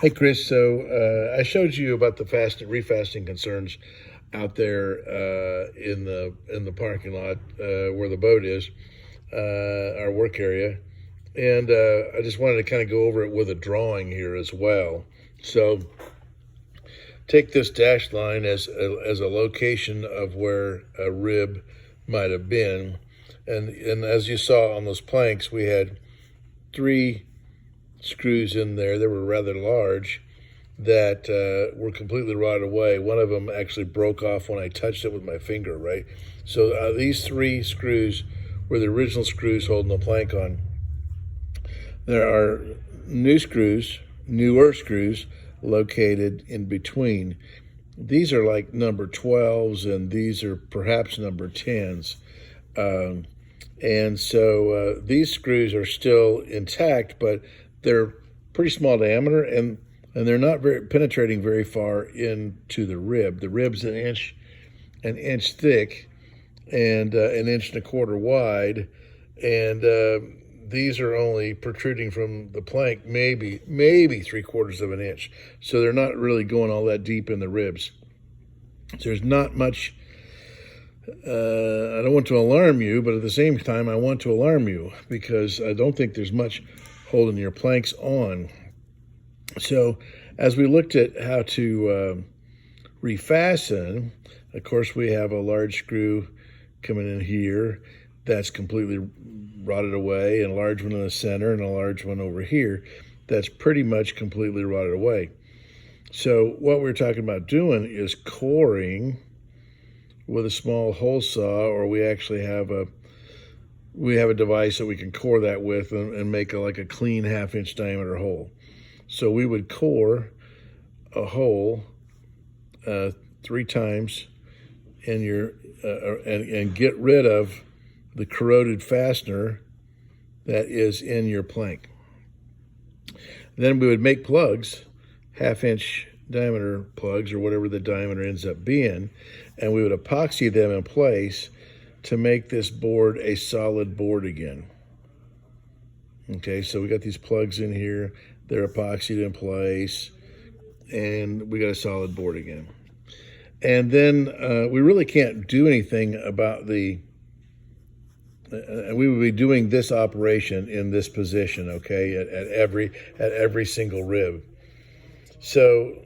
Hey, Chris. So I showed you about the refasting concerns out there in the parking lot where the boat is, our work area, and I just wanted to kind of go over it with a drawing here as well. So take this dash line as a location of where a rib might have been, and as you saw on those planks, we had three screws in there that were rather large that were completely rotted away. One of them actually broke off when I touched it with my finger, right? So these three screws were the original screws holding the plank on. There are newer screws located in between. These are like number 12s and these are perhaps number 10s. And so these screws are still intact, but they're pretty small diameter and they're not very penetrating very far into the rib. The rib's an inch thick and an inch and a quarter wide, and these are only protruding from the plank maybe 3/4 of an inch. So they're not really going all that deep in the ribs. So there's not much. I don't want to alarm you, but at the same time, I want to alarm you because I don't think there's much holding your planks on. So as we looked at how to refasten, of course, we have a large screw coming in here that's completely rotted away, and a large one in the center, and a large one over here that's pretty much completely rotted away. So what we're talking about doing is coring with a small hole saw, or we actually have a device that we can core that with and make like a clean 1/2 inch diameter hole. So we would core a hole 3 times in your and get rid of the corroded fastener that is in your plank. Then we would make plugs, 1/2 inch diameter plugs or whatever the diameter ends up being, and we would epoxy them in place to make this board a solid board again. Okay, so we got these plugs in here, they're epoxied in place, and we got a solid board again. And then we really can't do anything about we would be doing this operation in this position, okay, at every single rib. So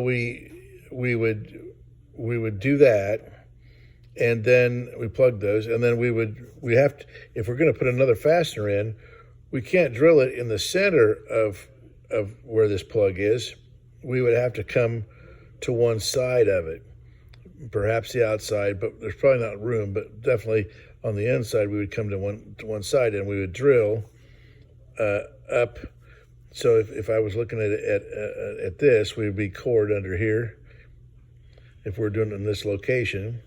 we would do that, and then we plug those, and then we have to, if we're going to put another fastener in, we can't drill it in the center of where this plug is. We would have to come to one side of it, perhaps the outside, but there's probably not room, but definitely on the inside we would come to one side, and we would drill up. So if I was looking at this, we would be cored under here if we're doing it in this location,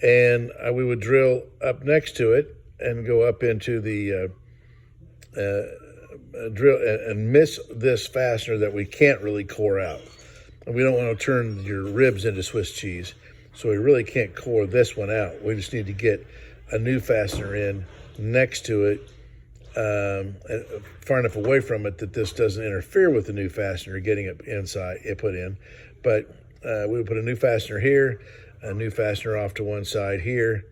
and we would drill up next to it and go up into the drill and miss this fastener that we can't really core out. And we don't want to turn your ribs into Swiss cheese, so we really can't core this one out. We just need to get a new fastener in next to it, far enough away from it that this doesn't interfere with the new fastener getting it inside, it put in. But we would put a new fastener here, a new fastener off to one side here.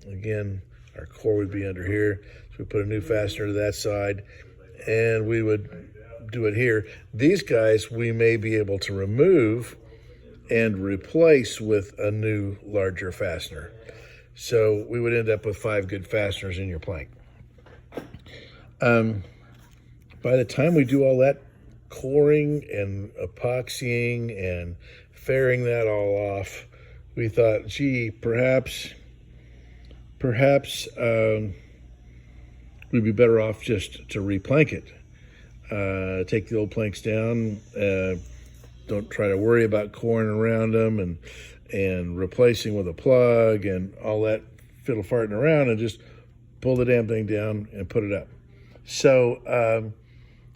Again, our core would be under here. So we put a new fastener to that side, and we would do it here. These guys we may be able to remove and replace with a new larger fastener. So we would end up with 5 good fasteners in your plank. By the time we do all that coring and epoxying and fairing that all off, we thought, gee, perhaps we'd be better off just to replank it. Take the old planks down. Don't try to worry about coring around them and replacing with a plug and all that fiddle farting around, and just pull the damn thing down and put it up. So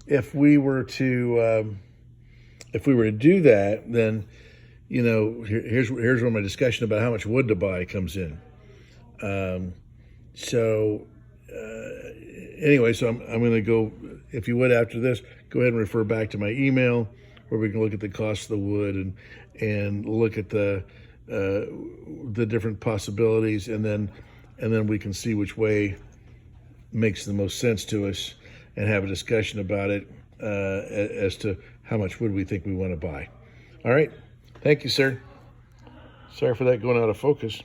if we were to do that, then here's where my discussion about how much wood to buy comes in. Anyway, so I'm going to go, if you would, after this, go ahead and refer back to my email where we can look at the cost of the wood and look at the different possibilities, and then we can see which way makes the most sense to us and have a discussion about it as to how much wood we think we want to buy. All right. Thank you, sir. Sorry for that going out of focus.